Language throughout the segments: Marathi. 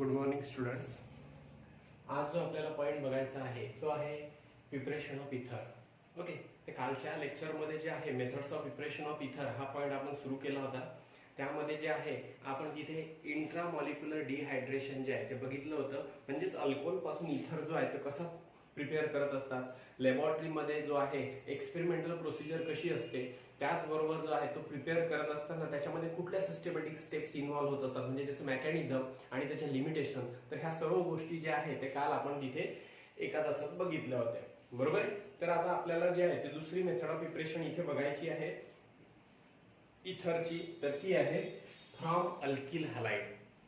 Good morning students. आज जो आपल्याला पॉइंट बघायचा आहे तो आहे प्रिपरेशन ऑफ इथर. ओके, तर कालच्या लेक्चरमध्ये जे आहे मेथड्स ऑफ प्रिपरेशन ऑफ इथर हा पॉइंट आपण सुरू केला होता. त्यामध्ये जे आहे आपण तिथे इंट्रामॉलिक्युलर डिहायड्रेशन जे आहे ते बघितलं होतं. म्हणजेच अल्कोहोल पासून इथर जो आहे तो कसा प्रिपेअर करत असतात, लॅबोरेटरीमध्ये जो आहे एक्सपेरिमेंटल प्रोसिजर कशी असते, त्याचबरोबर जो आहे तो प्रिपेअर करत असताना त्याच्यामध्ये कुठल्या सिस्टमॅटिक स्टेप्स इन्व्हॉल्व्ह होत असतात, म्हणजे त्याचं मेकॅनिझम आणि त्याचे लिमिटेशन. तर ह्या सर्व गोष्टी ज्या आहेत ते काल आपण तिथे एका तासात बघितल्या होत्या, बरोबर आहे. तर आता आपल्याला जे आहे ते दुसरी मेथड ऑफ प्रिपरेशन इथे बघायची आहे इथरची. तर ती आहे फ्रॉम अल्किल हॅलाइड.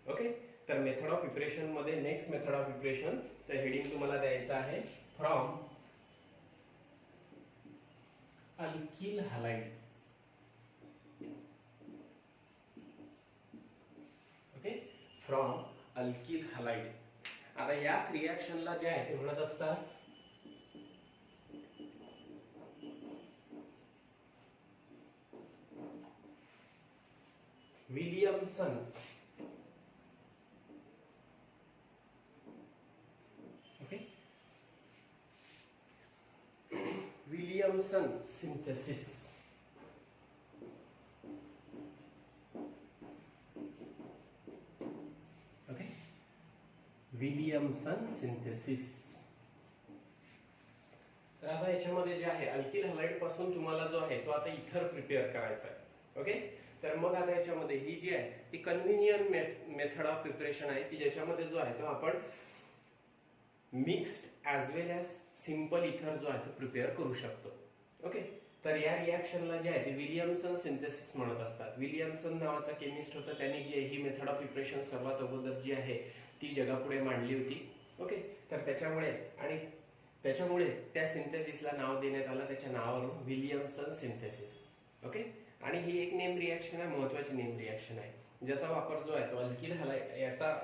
ओके, तर मेथड ऑफ प्रिपरेशन मध्ये नेक्स्ट मेथड ऑफ प्रिपरेशन, तर हेडिंग तुम्हाला द्यायचं आहे from alkyl halide. Okay, from alkyl halide. आता याच रिएक्शनला जे आहे ते म्हणत असतात Williamson. Okay, Williamson synthesis. Okay, Williamson synthesis. तर आता याच्यामध्ये जे आहे अल्किल हॅलाइड पासून तुम्हाला जो आहे तो आता इथर प्रिपेअर करायचा आहे. ओके, तर मग आता याच्यामध्ये ही जी आहे ती कन्व्हिनियंट मेथड ऑफ प्रिपरेशन आहे की ज्याच्यामध्ये जो आहे तो आपण मिक्स्ड ऍज वेल एज सिंपल इथर जो आहे तो प्रिपेअर करू शकतो. ओके, तर या रिएक्शनला जे आहे ते विलियमसन सिंथेसिस म्हणत असतात. विलियमसन नावाचा केमिस्ट होता, त्यांनी जी ही मेथड ऑफ प्रिपरेशन सर्वात अगोदर जी आहे ती जगापुढे मांडली होती. ओके, तर त्याच्यामुळे त्या सिंथेसिसला नाव देण्यात आलं, त्याच्या नावावरून विलियमसन सिंथेसिस. ओके, आणि ही एक नेम रिएक्शन आहे, महत्वाची नेम रिएक्शन आहे, ज्याचा वापर जो आहे तो अल्किल हॅलाइड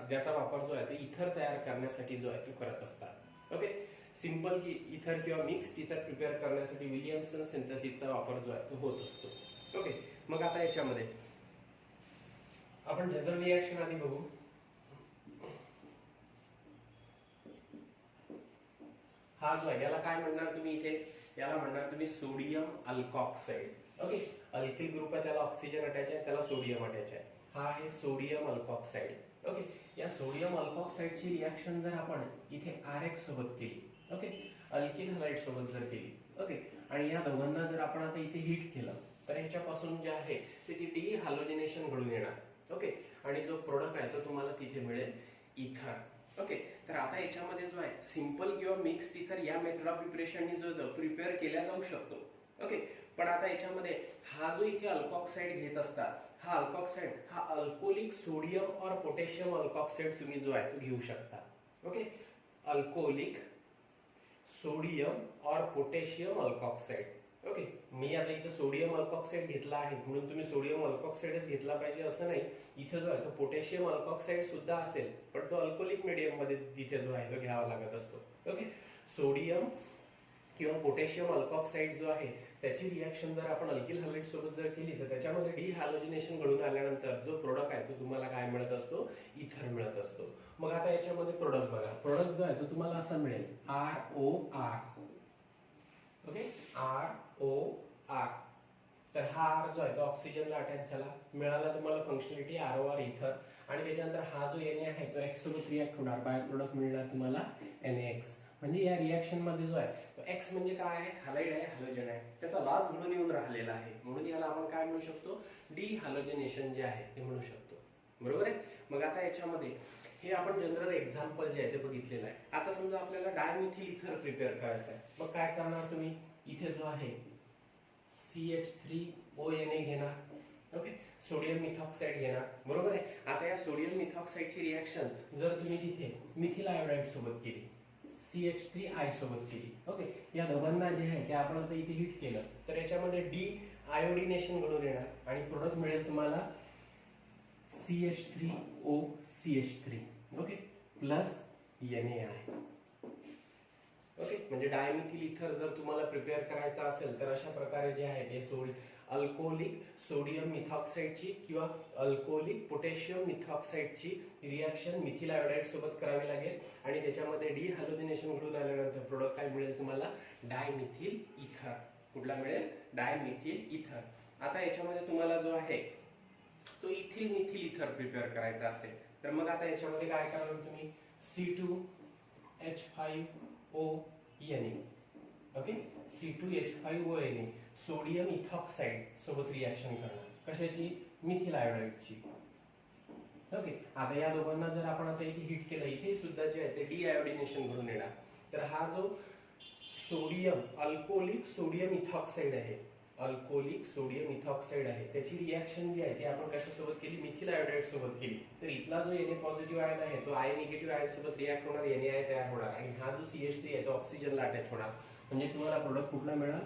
ज्याचा वापर जो आहे तो इथर तयार करण्यासाठी जो आहे तो करत असतात. ओके, सिंपल इथर किंवा मिक्स्ड इथर प्रिपेअर करण्यासाठी विलियमसन सिंथेसिसचा वापर जो आहे तो होत असतो. ओके, मग आता याच्यामध्ये आपण जनरल रिएक्शन आधी बघू. हा जो आहे याला काय म्हणणार तुम्ही इथे, याला म्हणणार तुम्ही सोडियम अल्कॉक्साइड. ओके, अल्किल ग्रुप आहे, त्याला ऑक्सिजन अटॅच आहे, त्याला सोडियम अटॅच आहे. हा आहे सोडियम अल्कॉक्साइड. ओके, या सोडियम अल्कॉक्साइडची रिएक्शन जर आपण इथे RX सोबत केली, ओके, अल्किल हॅलाइड सोबत जर केली, ओके, आणि या दोघांना जर आपण आता इथे हीट केलं तर याच्यापासून जे आहे ते ती डी हॅलोजिनेशन घडून येणार. ओके, आणि जो प्रोडक्ट आहे तो तुम्हाला तिथे मिळेल इथर. ओके, तर आता याच्यामध्ये जो आहे सिंपल किंवा मिक्स्ड इथर या मेथड ऑफ प्रिपरेशननी जो प्रिपेअर केला जाऊ शकतो. ओके, पण आता याच्यामध्ये हा जो इथे अल्कॉक्साइड घेत असतात, हा अल्कॉक्साइड हा अल्कोहोलिक सोडियम और पोटॅशियम अल्कॉक्साइड तुम्ही जो आहे तो घेऊ शकता. ओके, अल्कोहोलिक सोडियम और पोटॅशियम अल्कॉक्साइड. ओके, मी आता इथे सोडियम अल्कॉक्साइड घेतला आहे म्हणून तुम्ही सोडियम अल्कॉक्साइडच घेतला पाहिजे असं नाही. इथे जो आहे तो पोटॅशियम अल्कॉक्साइड सुद्धा असेल, पण तो अल्कोहोलिक मीडियम मध्ये तिथे जो आहे तो घ्यावा लागत असतो. ओके, सोडियम किंवा पोटॅशियम अल्कॉक्साइड जो आहे त्याची रिएक्शन जर आपण अल्किल हॅलाइड सोबत जर केली तर त्याच्यामध्ये डी हॅलोजिनेशन घडून आल्यानंतर जो प्रोडक्ट आहे तो तुम्हाला काय मिळत असतो, इथर मिळत असतो. मग आता याच्यामध्ये प्रोडक्ट बघा, प्रोडक्ट जो आहे तो तुम्हाला असा मिळेल ROR. Okay, ROR. तर हा R जो आहे तो ऑक्सिजनला अटॅच झाला, मिळाला तुम्हाला फंक्शनॅलिटी ROR इथर. आणि त्याच्यानंतर हा जो Na आहे तो X सोबत रिएक्ट होणार, बाय प्रोडक्ट मिळणार तुम्हाला NaX. म्हणजे या रिएक्शन मध्ये जो आहे तो X म्हणजे काय आहे, हॅलाइड आहे, हॅलोजन आहे, त्याचा लॉस घडून येऊन राहिलेला आहे, म्हणून याला आपण काय म्हणू शकतो, डी हॅलोजिनेशन जे आहे ते म्हणू शकतो, बरोबर आहे. मग आता याच्यामध्ये हे आपण जनरल एक्झाम्पल जे आहे ते बघितलेलं आहे. आता समजा आपल्याला डायमिथिल इथर प्रिपेअर करायचं आहे, मग काय करणार तुम्ही, इथे जो आहे CH3ONA घेणार. ओके, सोडियम मिथॉक्साइड घेणार, बरोबर आहे. आता या सोडियम मिथॉक्साइडची रिएक्शन जर तुम्ही तिथे मिथिल आयोडाइड सोबत केली, CH3I सोबत केली, ओके, या दोघांना जे आहे ते आपण आता इथे हीट केलं तर याच्यामध्ये डी आयोडिनेशन घडून येणार आणि प्रोडक्ट मिळेल तुम्हाला CH3OCH3. Okay, plus NaI. Okay, म्हणजे डायमिथिल इथर जर तुम्हाला प्रिपेअर करायचा असेल तर अशा प्रकारे जे आहे ते अल्कोहोलिक सोडियम मिथॉक्साइडची किंवा अल्कोहोलिक पोटॅशियम मिथॉक्साइडची रिॲक्शन मिथिल आयोडाईड सोबत करावी लागेल आणि त्याच्यामध्ये डी हॅलोजिनेशन घडून आल्यानंतर प्रोडक्ट काय मिळेल तुम्हाला, डायमिथिल इथर. कुठला मिळेल, डायमिथिल इथर. आता याच्यामध्ये तुम्हाला जो आहे तो इथिल मिथिल इथर प्रिपेअर करायचा असेल तर मग आता याच्यामध्ये काय करणार तुम्ही, C2H5ONA. Okay, C2H5ONA sodium ethoxide सोबत रिॲक्शन करणार. कशाची, मिथिल आयोडाईडची. ओके, आता या दोघांना जर आपण आता इथे हिट केलं, इथे सुद्धा जे आहे ते डी आयोडिनेशन घडून येणार. तर हा जो सोडियम अल्कोहोलिक सोडियम इथॉक्साइड आहे, अल्कोहोलिक सोडियम इथॉक्साइड आहे, त्याची रिॲक्शन जी आहे ती आपण कशासोबत केली, मिथिल आयोडाईड सोबत केली. तर इथला जो Na पॉझिटिव्ह आयन आहे तो I निगेटिव्ह आयन सोबत रिॲक्ट होणार, NaI तयार होणार आणि हा जो CH3 आहे तो ऑक्सिजनला अटॅच होणार. म्हणजे तुम्हाला प्रोडक्ट कुठला मिळाला,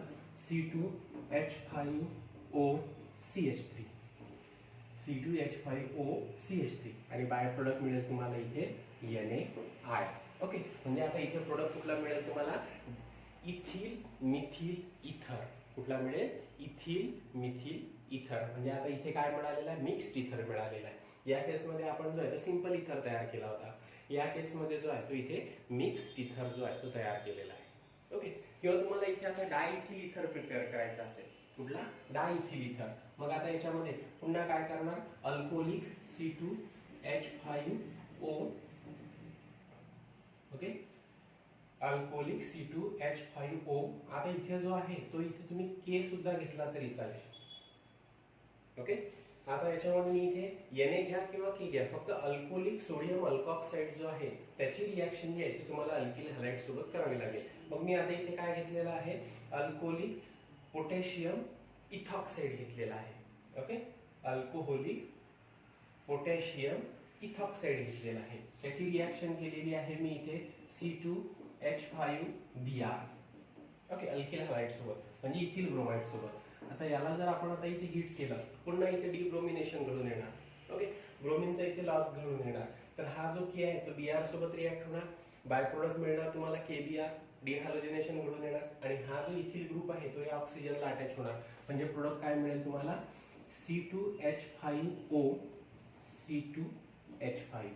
C2H5OCH3, C2H5OCH3 आणि बाय प्रोडक्ट मिळेल तुम्हाला इथे NaI. ओके, म्हणजे आता इथे प्रोडक्ट कुठला मिळेल तुम्हाला, इथिल मिथिल इथर. कुठला मिळेल, इथिल मिथिल इथर. म्हणजे आता इथे काय मिळालेलं आहे, मिक्स्ड इथर मिळालेला आहे. या केसमध्ये आपण जो आहे तो सिंपल इथर तयार केला होता, या केसमध्ये जो आहे तो इथे मिक्स्ड इथर जो आहे तो तयार केलेला आहे. ओके, किंवा तुम्हाला इथे आता डायइथिल इथर प्रिपेअर करायचा असेल, कुठला, डायइथिल इथर. मग आता याच्यामध्ये पुन्हा काय करणार, alcoholic C2H5O. Okay, alcoholic C2H5O. आता इथे जो आहे तो इथे तुम्ही K सुद्धा घेतला तरी चालेल. ओके, आता याच्यामध्ये मी इथे Na घ्या किंवा K घ्या, फक्त अल्कोहोलिक सोडियम अल्कॉक्साइड जो आहे त्याची रिॲक्शन जी आहे ती तुम्हाला अल्किल हॅलाइड सोबत करावी लागेल. मग मी आता इथे काय घेतलेलं आहे, अल्कोहोलिक पोटॅशियम इथॉक्साइड घेतलेला आहे. ओके, अल्कोहोलिक पोटॅशियम इथॉक्साइड घेतलेला आहे, त्याची रिॲक्शन केलेली आहे मी इथे C2H5Br. ओके, अल्किल हॅलाइड सोबत म्हणजे इथिल ब्रोमाइड सोबत. आता याला जर आपण आता इथे हीट केलं, पुन्हा इथे डिब्रोमिनेशन घडून येणार. ओके, ब्रोमिनचा इथे लॉस घडून येणार. तर हा जो के आहे तो Br सोबत रिॲक्ट होणार, बाय प्रोडक्ट मिळणार तुम्हाला KBr, डिहॅलोजिनेशन घडून येणार आणि हा जो इथिल ग्रुप आहे तो या ऑक्सिजनला अटॅच होणार. म्हणजे प्रोडक्ट काय मिळेल तुम्हाला, C2H5O, C2H5.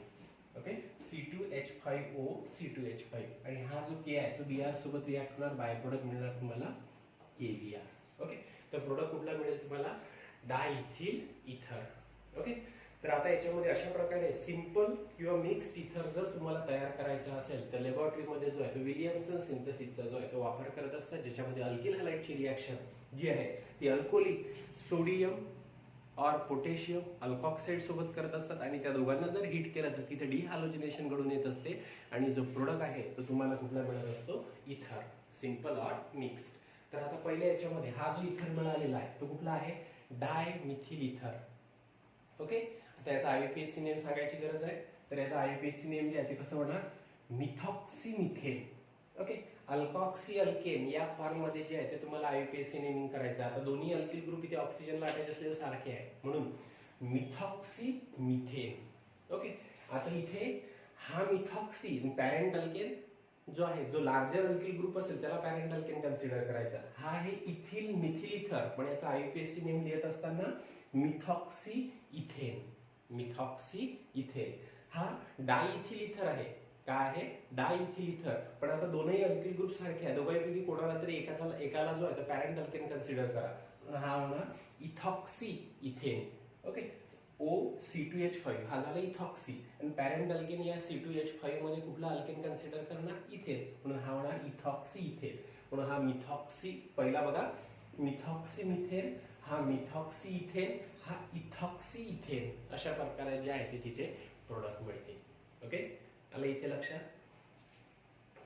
Okay, C2H5O, C2H5 आणि हा जो K आहे तो Br सोबत रिॲक्ट होणार, बाय प्रोडक्ट मिळणार तुम्हाला KBr. ओके, तर प्रोडक्ट कुठला मिळेल तुम्हाला, डायइथिल इथर. ओके, तर आता याच्यामध्ये अशा प्रकारे सिंपल किंवा मिक्स्ड इथर जर तुम्हाला तयार करायचा असेल तर लॅबोरेटरीमध्ये जो आहे तो विलियमसन सिंथेसिसचा जो आहे तो वापर करत असतात, ज्याच्यामध्ये अल्किल हॅलाइडची रिॲक्शन जी आहे ती अल्कोहोलिक सोडियम और पोटॅशियम अल्कॉक्साइड सोबत करत असतात आणि त्या दोघांना जर हिट केलं तर तिथे डिहॅलोजिनेशन घडून येत असते आणि जो प्रोडक्ट आहे तो तुम्हाला कुठला मिळत असतो, इथर, सिंपल और मिक्स्ड. तर आता पहिल्या याच्यामध्ये हा जो इथर मिळालेला आहे तो कुठला आहे, डायमिथिल इथर. ओके, आता याचा IUPAC नेम सांगायची गरज आहे. तर याचा IUPAC नेम जे आहे ते कसं होणार, मिथॉक्सीमिथेन. ओके, अल्कॉक्सी अल्केन या फॉर्म मध्ये जे आहे ते तुम्हाला IUPAC नेमिंग करायचं. आता दोन्ही अल्किल ग्रुप इथे ऑक्सिजनला अटॅच असलेले सारखे आहे म्हणून मिथॉक्सीमिथेन. ओके, आता इथे हा मिथॉक्सी पॅरेंट अल्केन जो आहे, जो लार्जर अल्किल ग्रुप असेल त्याला पॅरेंट अल्केन कन्सिडर करायचा. हा आहे इथिल मिथिल इथर, पण याचा IUPAC नेम लिहित असताना मिथॉक्सी इथेन. मिथॉक्सी इथेन हा डायइथिल इथर आहे. काय आहे, डायइथिल इथर. पण आता दोनही अल्किल ग्रुप सारखे आहे, दोघांपैकी कोणाला तरी एकाला जो आहे तो पॅरेंट अल्केन कन्सिडर करा. हा होणार इथॉक्सी इथेन. ओके, OC2H5 हा झाला इथॉक्सी आणि पॅरेंट अल्केन या C2H5 मध्ये कुठला अल्केन कन्सिडर करणार, इथेन, म्हणून हा होणार इथॉक्सी इथेन. म्हणून हा मिथॉक्सी, पहिला बघा मिथॉक्सी मिथेन, हा मिथॉक्सी इथेन, हा इथॉक्सी इथेन. अशा प्रकारे जे आहे ते तिथे प्रोडक्ट मिळते. ओके, आलं इथे लक्षात.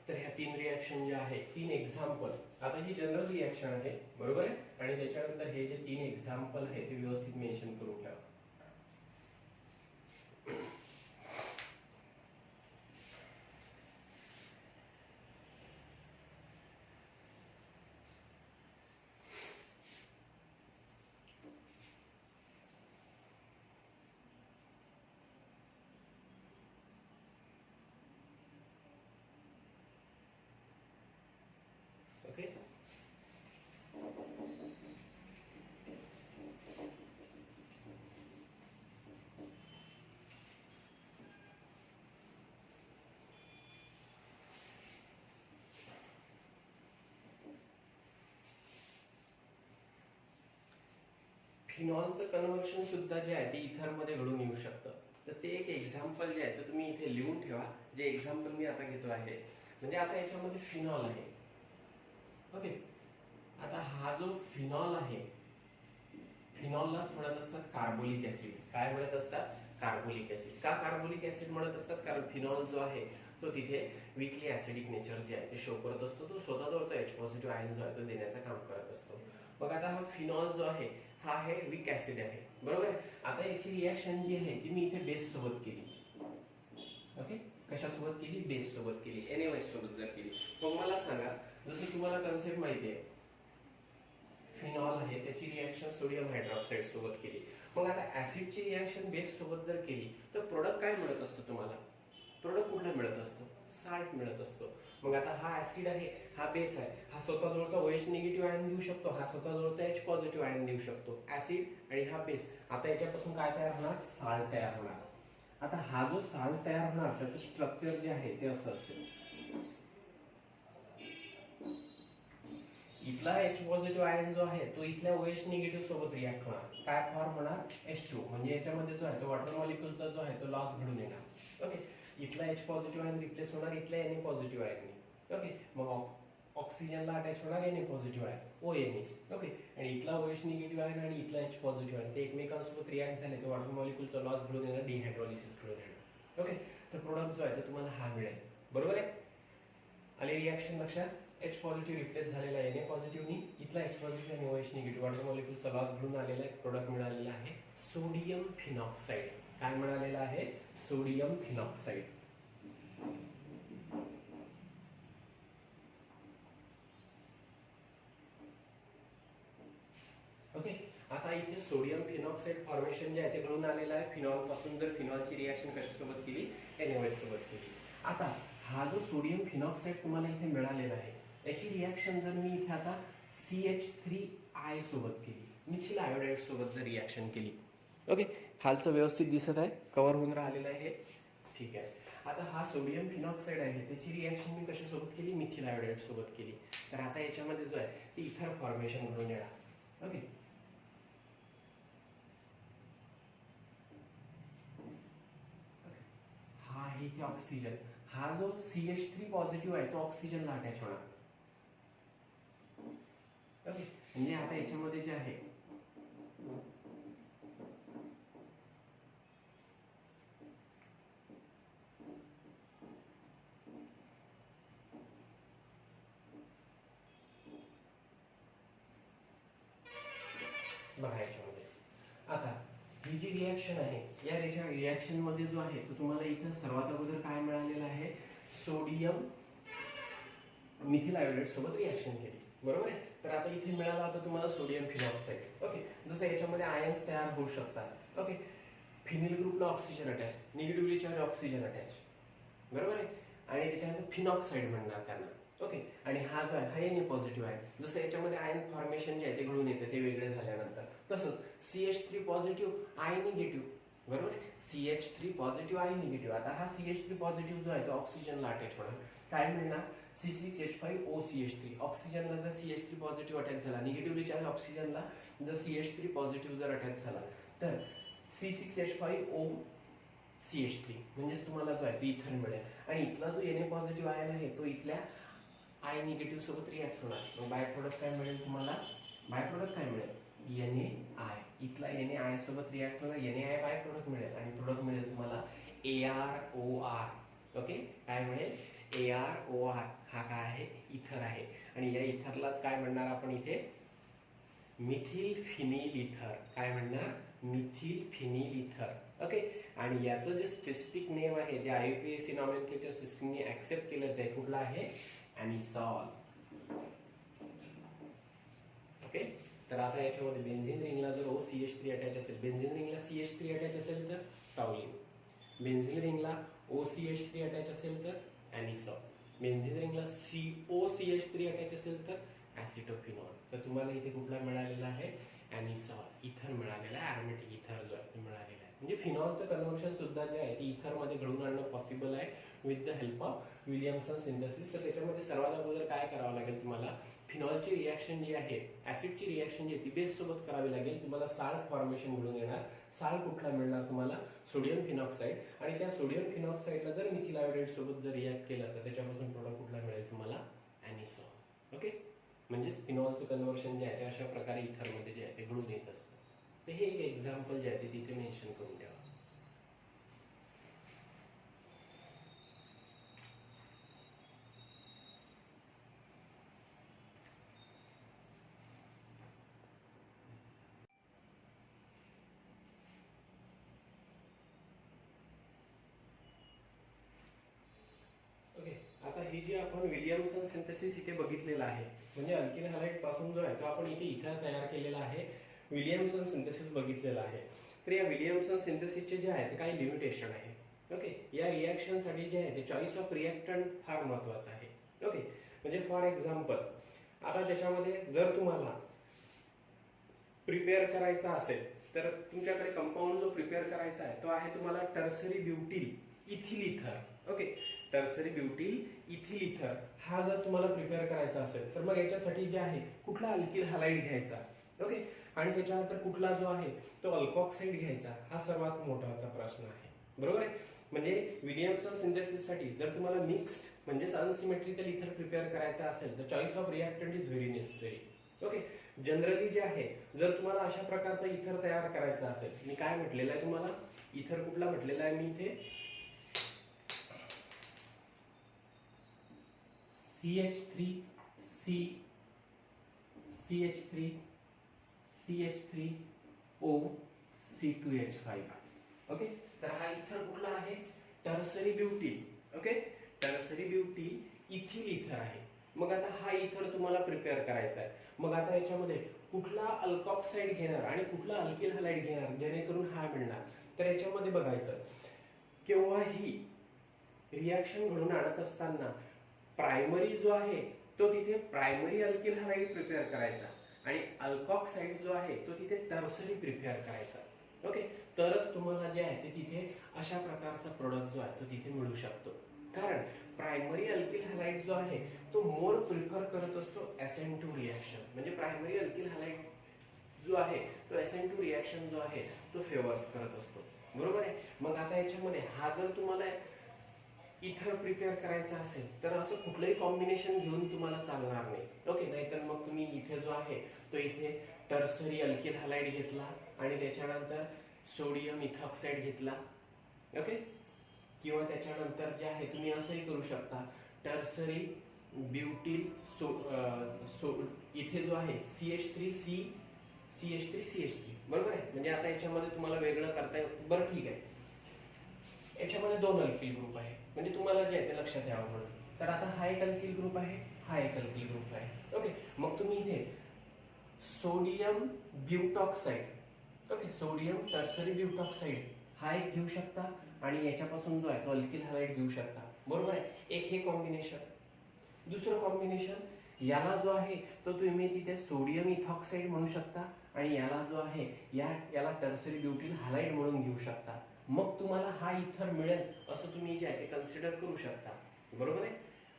तर ह्या तीन रिॲक्शन ज्या आहेत, तीन एक्झाम्पल, आता ही जनरल रिॲक्शन आहे बरोबर आहे आणि त्याच्यानंतर हे जे तीन एक्झाम्पल आहे ते व्यवस्थित मेन्शन करून ठेवा. फिनॉलचं कन्व्हर्शन सुद्धा जे आहे ते इथर मध्ये घडून येऊ शकतं. तर ते एक एक्झाम्पल जे आहे ते तुम्ही इथे लिहून ठेवा. जे एक्झाम्पल मी आता घेतो आहे म्हणजे आता याच्यामध्ये फिनॉल आहे. ओके, आता हा जो फिनॉल आहे, फिनॉललाच म्हणत असतात कार्बोलिक ऍसिड. काय म्हणत असतात? Carbolic acid. का कार्बोलिक ऍसिड म्हणत असतात? कारण फिनॉल जो आहे तो तिथे वीकली ऍसिडिक नेचर जे आहे ते शो करत असतो. तो स्वतःजवळचा H पॉझिटिव्ह आयन जो आहे तो देण्याचं काम करत असतो. मग आता हा फिनॉल जो आहे हा आहे वीक ऍसिड आहे, बरोबर आहे. आता याची रिॲक्शन जी आहे ती मी इथे बेस सोबत केली. ओके, कशासोबत केली? बेस सोबत केली, NaOH सोबत जर केली. मग मला सांगा, जसं तुम्हाला कन्सेप्ट माहिती आहे, फिनॉल आहे त्याची रिॲक्शन सोडियम हायड्रॉक्साईड सोबत केली. मग आता ऍसिडची रिॲक्शन बेस सोबत जर केली तर प्रोडक्ट काय मिळत असतो तुम्हाला? प्रोडक्ट कुठला मिळत असतो? साल्ट मिळत असतो. मग आता हा ऍसिड आहे, हा बेस आहे, हा स्वतःजवळचा OH निगेटिव्ह आयन देऊ शकतो, हा स्वतःजवळचा H पॉझिटिव्ह आयन देऊ शकतो. ऍसिड आणि हा बेस, आता याच्यापासून काय तयार होणार? साल्ट तयार होणार. आता हा जो साल्ट तयार होणार त्याचं स्ट्रक्चर जे आहे ते असं असेल. इथला H पॉझिटिव्ह आयन जो आहे तो इथल्या OH निगेटिव्ह सोबत रिॲक्ट होणार. काय फॉर्म होणार? H2. म्हणजे याच्यामध्ये जो आहे तो वॉटर मॉलिक्यूलचा जो आहे तो लॉस घडून येणार. ओके, इथला H पॉझिटिव्ह आयन रिप्लेस होणार इथल्या Na पॉझिटिव्ह आयनने. ओके, मग ऑक्सिजनला अटॅच होणार Na positive ion, ONA. Okay, आणि इथला OH निगेटिव्ह आयन आणि इथला H पॉझिटिव्ह आयन ते एकमेकांसोबत रिॲक्ट झाले तर वॉटर मॉलिक्यूलचा लॉस घडून येणार, डिहायड्रोलिसिस घडून येणार. ओके, तर प्रोडक्ट जो आहे तो तुम्हाला हा मिळेल. बरोबर आहे? आले रिॲक्शन लक्षात? H पॉझिटिव्ह रिप्लेस झालेला आहे Na पॉझिटिव्हनी, इथला H पॉझिटिव्ह आणि OH निगेटिव्ह वॉटर मॉलिक्यूलचा लॉस घडून आलेला आहे. प्रोडक्ट मिळालेला आहे सोडियम फिनॉक्साईड. काय मिळालेलं आहे? सोडियम फिनॉक्साईड. ओके, आता इथे सोडियम फिनॉक्साईड फॉर्मेशन जे आहे ते घडून आलेलं आहे. फिनॉल पासून जर फिनॉलची रिॲक्शन कशासोबत केली? NaOH सोबत केली. आता हा जो सोडियम फिनॉक्साईड तुम्हाला इथे मिळालेला आहे याची रिॲक्शन जर मी इथे आता CH3I सोबत केली, मिथिल आयोडाईड सोबत जर रिॲक्शन केली. ओके, खालचं व्यवस्थित दिसत आहे, कव्हर होऊन राहिलेलं आहे. ठीक आहे, आता हा सोडियम फिनॉक्साईड आहे त्याची रिॲक्शन मी कशासोबत केली? मिथिल आयोडाईड सोबत केली. तर आता याच्यामध्ये जो आहे ते इथर फॉर्मेशन घडून येणार. ओके, हा आहे इथे ऑक्सिजन. हा जो CH3 पॉझिटिव्ह आहे तो ऑक्सिजनला अटॅच होणार. ओके, म्हणजे आता याच्यामध्ये जे आहे बघा, याच्यामध्ये आता ही जी रिॲक्शन आहे या रिॲक्शन मध्ये जो आहे तो तुम्हाला इथं सर्वात अगोदर काय मिळालेलं आहे? सोडियम मिथिल आयोडाईड सोबत रिॲक्शन केली, बरोबर आहे. तर आता इथे मिळाला होता तुम्हाला सोडियम फिनॉक्साईड. ओके, जसं याच्यामध्ये आयन्स तयार होऊ शकतात. ओके, फिनिल ग्रुपला oxygen attach, negatively charge oxygen attach, बरोबर आहे. आणि त्याच्यानंतर फिनॉक्साईड म्हणणार त्यांना. ओके, आणि हा जो आहे हा Na पॉझिटिव्ह आहे. जसं याच्यामध्ये आयन फॉर्मेशन जे आहे ते घडून येते ते वेगळे झाल्यानंतर, तसंच CH3 पॉझिटिव्ह I निगेटिव्ह, बरोबर आहे. CH3 positive I negative. आता हा CH3 पॉझिटिव्ह जो आहे तो ऑक्सिजनला अटॅच होणार. काय मिळणार? C6H5OCH3. ऑक्सिजनला जर CH3 पॉझिटिव्ह अटॅच झाला, निगेटिव्हली चार्ज ऑक्सिजनला जर CH3 पॉझिटिव्ह जर अटॅच झाला तर C6H5OCH3 म्हणजेच तुम्हाला जो आहे तो इथर मिळेल. आणि इथला जो Na पॉझिटिव्ह आयन आहे तो इथल्या I निगेटिव्ह सोबत रिॲक्ट होणार. मग बाय प्रोडक्ट काय मिळेल तुम्हाला? बाय प्रोडक्ट काय मिळेल? NaI. इथला NaI सोबत रिॲक्ट होणार, NaI बाय प्रोडक्ट मिळेल आणि प्रोडक्ट मिळेल तुम्हाला ArOR. ओके, काय मिळेल? ArOR. हा काय आहे? इथर आहे. आणि या इथरलाच काय म्हणणार आपण इथे? मिथिल फिनिल इथर. काय म्हणणार? मिथिल फिनिल इथर. ओके, आणि याचं जे स्पेसिफिक नेम आहे जे IUPAC नॉमेनक्लेचर सिस्टमने ऍक्सेप्ट केलं ते कुठलं आहे? एनिसॉल. ओके, तर आता याच्यामध्ये बेन्झिन रिंगला जर OCH3 अटॅच असेल, बेन्झिन रिंगला CH3 अटॅच असेल तर टॉलिन, बेन्झिन रिंगला OCH3 अटॅच असेल तर एनिसॉल, बेन्झिन रिंगला COCH3 अटॅच असेल तर ऍसिटोफिनॉल. तर तुम्हाला इथे कुठला मिळालेला आहे? एनिसॉल. इथर मिळालेला आहे, ॲरोमॅटिक इथर जो आहे तो मिळालेला आहे. म्हणजे फिनॉलचं कन्व्हर्शन सुद्धा जे आहे ते इथरमध्ये घडून आणणं पॉसिबल आहे with the help of Williamson synthesis. तर त्याच्यामध्ये सर्वात अगोदर काय करावं लागेल तुम्हाला, फिनॉलची रिॲक्शन जी आहे, ऍसिडची रिॲक्शन जी आहे ती बेस सोबत करावी लागेल. तुम्हाला साल्ट फॉर्मेशन घडून येणार. साल्ट कुठला मिळणार तुम्हाला, सोडियम फिनॉक्साईड. आणि त्या सोडियम फिनॉक्साईडला जर मिथिल आयोडाईड सोबत जर रिॲक्ट केलं तर त्याच्यापासून प्रोडक्ट कुठला मिळेल तुम्हाला, ॲनिसॉन. ओके, म्हणजेच फिनॉलचं कन्व्हर्शन जे आहे ते अशा प्रकारे इथरमध्ये जे आहे ते घडून येत असतं. तर हे एक एक्झाम्पल जे आहे ते तिथे मेन्शन करून ठेवा. आता हे जे आपण विलियमसन सिंथेसिस इथे बघितलेलं आहे, म्हणजे अल्किल हॅलाइड पासून जो आहे तो आपण इथे इथर तयार केलेला आहे, विलियमसन सिंथेसिस बघितलेलं आहे. तर या विलियमसन सिंथेसिसचे जे आहे ते काही लिमिटेशन आहे. ओके, या रिॲक्शनसाठी जे आहे ते चॉईस ऑफ रिॲक्टंट फार महत्वाचं आहे. ओके, म्हणजे फॉर एक्झाम्पल आता त्याच्यामध्ये जर तुम्हाला प्रिपेअर करायचा असेल तर तुमच्याकडे कंपाऊंड जो प्रिपेअर करायचा आहे तो आहे तुम्हाला टर्सरी ब्युटिल इथिल इथर. ओके, टर्सरी ब्युटिल इथिल इथर हा जर तुम्हाला प्रिपेअर करायचा असेल तर मग याच्यासाठी जे आहे कुठला अल्किल हॅलाइड घ्यायचा. ओके, आणि त्याच्यानंतर कुठला जो आहे तो अल्कॉक्साइड घ्यायचा, हा सर्वात मोठाचा प्रश्न आहे. बरोबर आहे. म्हणजे विलियमसन सिंथेसिससाठी जर तुम्हाला मिक्स्ड म्हणजेच अनसिमेट्रिकल इथर प्रिपेअर करायचा असेल तर choice of reactant is very necessary. Okay, generally जे आहे जर तुम्हाला अशा प्रकारचा इथर तयार करायचा असेल, मी काय म्हटलेलं आहे तुम्हाला, इथर कुठला म्हटलेला आहे मी इथे, CH3C CH3 CH3O C2H5. Okay, तर हा इथर कुठला आहे, टर्सरी ब्युटिल. ओके, टर्सरी ब्युटिल इथिल इथर आहे. मग आता हा इथर तुम्हाला प्रिपेअर करायचा आहे. मग आता याच्यामध्ये कुठला अल्कॉक्साइड घेणार आणि कुठला अल्किल हॅलाइड घेणार जेणेकरून हा मिळणार. तर याच्यामध्ये बघायचं, केव्हाही रिॲक्शन घडून आणत असताना प्रायमरी जो आहे तो तिथे प्रायमरी अल्किल हॅलाइड प्रिपेअर करायचा आणि अल्कॉक्साइड जो आहे तो तिथे टर्सरी प्रिपेअर करायचा. ओके, तरच तुम्हाला जे आहे ते तिथे अशा प्रकारचा प्रोडक्ट जो आहे तो तिथे मिळू शकतो. कारण प्रायमरी अल्किल हॅलाइड जो आहे तो मोर प्रिफर करत असतो SN2 रिॲक्शन. म्हणजे प्रायमरी अल्किल हॅलाइड जो आहे तो SN2 रिॲक्शन जो आहे तो फेवर्स करत असतो. बरोबर आहे. मग आता याच्यामध्ये हा जर तुम्हाला इथर प्रिपेअर करायचा असेल तर असं कुठलंही कॉम्बिनेशन घेऊन तुम्हाला चालणार नाही. ओके, नाहीतर मग तुम्ही इथे जो आहे तो इथे टर्सरी अल्किल हॅलाइड घेतला आणि त्याच्यानंतर सोडियम इथॉक्साइड घेतला. ओके, किंवा त्याच्यानंतर जे आहे तुम्ही असंही करू शकता, टर्सरी ब्युटिल इथे जो आहे CH3 बरोबर आहे. म्हणजे आता याच्यामध्ये तुम्हाला वेगळं करता येईल. बरं ठीक आहे, याच्यामध्ये दोन अल्किल ग्रुप आहे म्हणजे तुम्हाला जे आहे ते लक्षात यावं म्हणून. तर आता हा एक अल्किल ग्रुप आहे, हा एक अल्किल ग्रुप आहे. ओके, मग तुम्ही इथे सोडियम ब्युटॉक्साइड, ओके, सोडियम टर्सरी ब्युटॉक्साइड हा एक घेऊ शकता आणि याच्यापासून जो आहे तो अल्किल हॅलाइड घेऊ शकता. बरोबर आहे. एक हे कॉम्बिनेशन. दुसरं कॉम्बिनेशन, याला जो आहे तो तुम्ही तिथे सोडियम इथॉक्साइड म्हणू शकता आणि याला जो आहे याला टर्सरी ब्युटिल हॅलाइड म्हणून घेऊ शकता. मग तुम्हाला हा इथर मिळेल असं तुम्ही जे आहे ते कन्सिडर करू शकता. बरोबर आहे.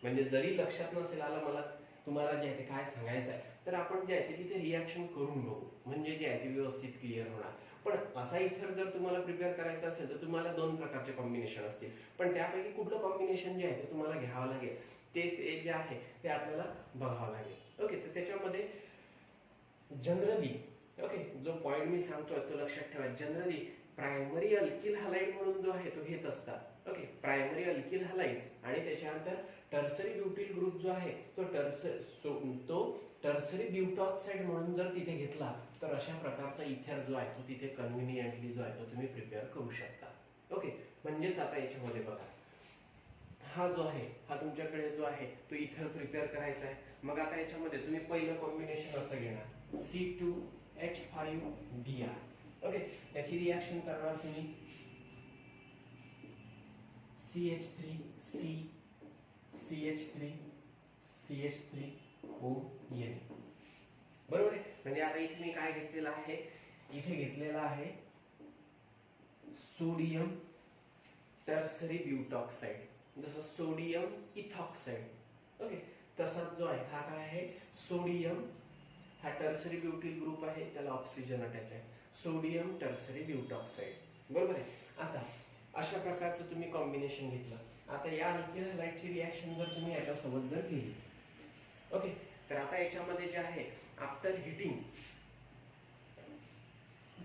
म्हणजे जरी लक्षात नसेल आलं मला तुम्हाला जे आहे ते काय सांगायचं आहे तर आपण जे आहे ते तिथे रिॲक्शन करून बघू, म्हणजे जे आहे ते व्यवस्थित क्लिअर होणार. पण असा इथर जर तुम्हाला प्रिपेअर करायचा असेल तर तुम्हाला दोन प्रकारचे कॉम्बिनेशन असतील, पण त्यापैकी कुठलं कॉम्बिनेशन जे आहे ते तुम्हाला घ्यावं लागेल ते जे आहे ते आपल्याला बघावं लागेल. ओके, तर त्याच्यामध्ये जनरली, ओके, जो पॉइंट मी सांगतोय तो लक्षात ठेवा. जनरली प्रायमरी अल्किल हॅलाइड म्हणून जो आहे तो घेत असतात. ओके, प्रायमरी अल्किल हॅलाइड आणि त्याच्यानंतर टर्सरी ब्युटिल ग्रुप जो आहे तो टर्सरी ब्युटॉक्साइड म्हणून जर तिथे घेतला तर अशा प्रकारचा इथर जो आहे तो तिथे कन्व्हिनियंटली जो आहे तो तुम्ही प्रिपेअर करू शकता. ओके, म्हणजेच आता याच्यामध्ये बघा, हा जो आहे हा तुमच्याकडे जो आहे तो इथर प्रिपेअर करायचा आहे. मग आता याच्यामध्ये तुम्ही पहिलं कॉम्बिनेशन असं घेणार C2H5Br. ओके, याची रिॲक्शन करणार तुम्ही CH3C CH3 CH3O. बरोबर आहे. म्हणजे आता इथे मी काय घेतलेलं आहे, इथे घेतलेला आहे सोडियम टर्सरी ब्यूटॉक्साइड, जसं सोडियम इथॉक्साइड. ओके, तसाच जो आहे हा काय आहे सोडियम, हा टर्सरी ब्यूटिल ग्रुप आहे, त्याला ऑक्सिजन अटॅच आहे, सोडियम टर्सरी ब्यूटॉक्साइड. बरोबर आहे. आता अशा प्रकारचं तुम्ही कॉम्बिनेशन घेतलं. आता या अल्किल हॅलाइडची रिॲक्शन जर तुम्ही याच्यासोबत जर केली, ओके, तर आता याच्यामध्ये जे आहे आफ्टर हिटिंग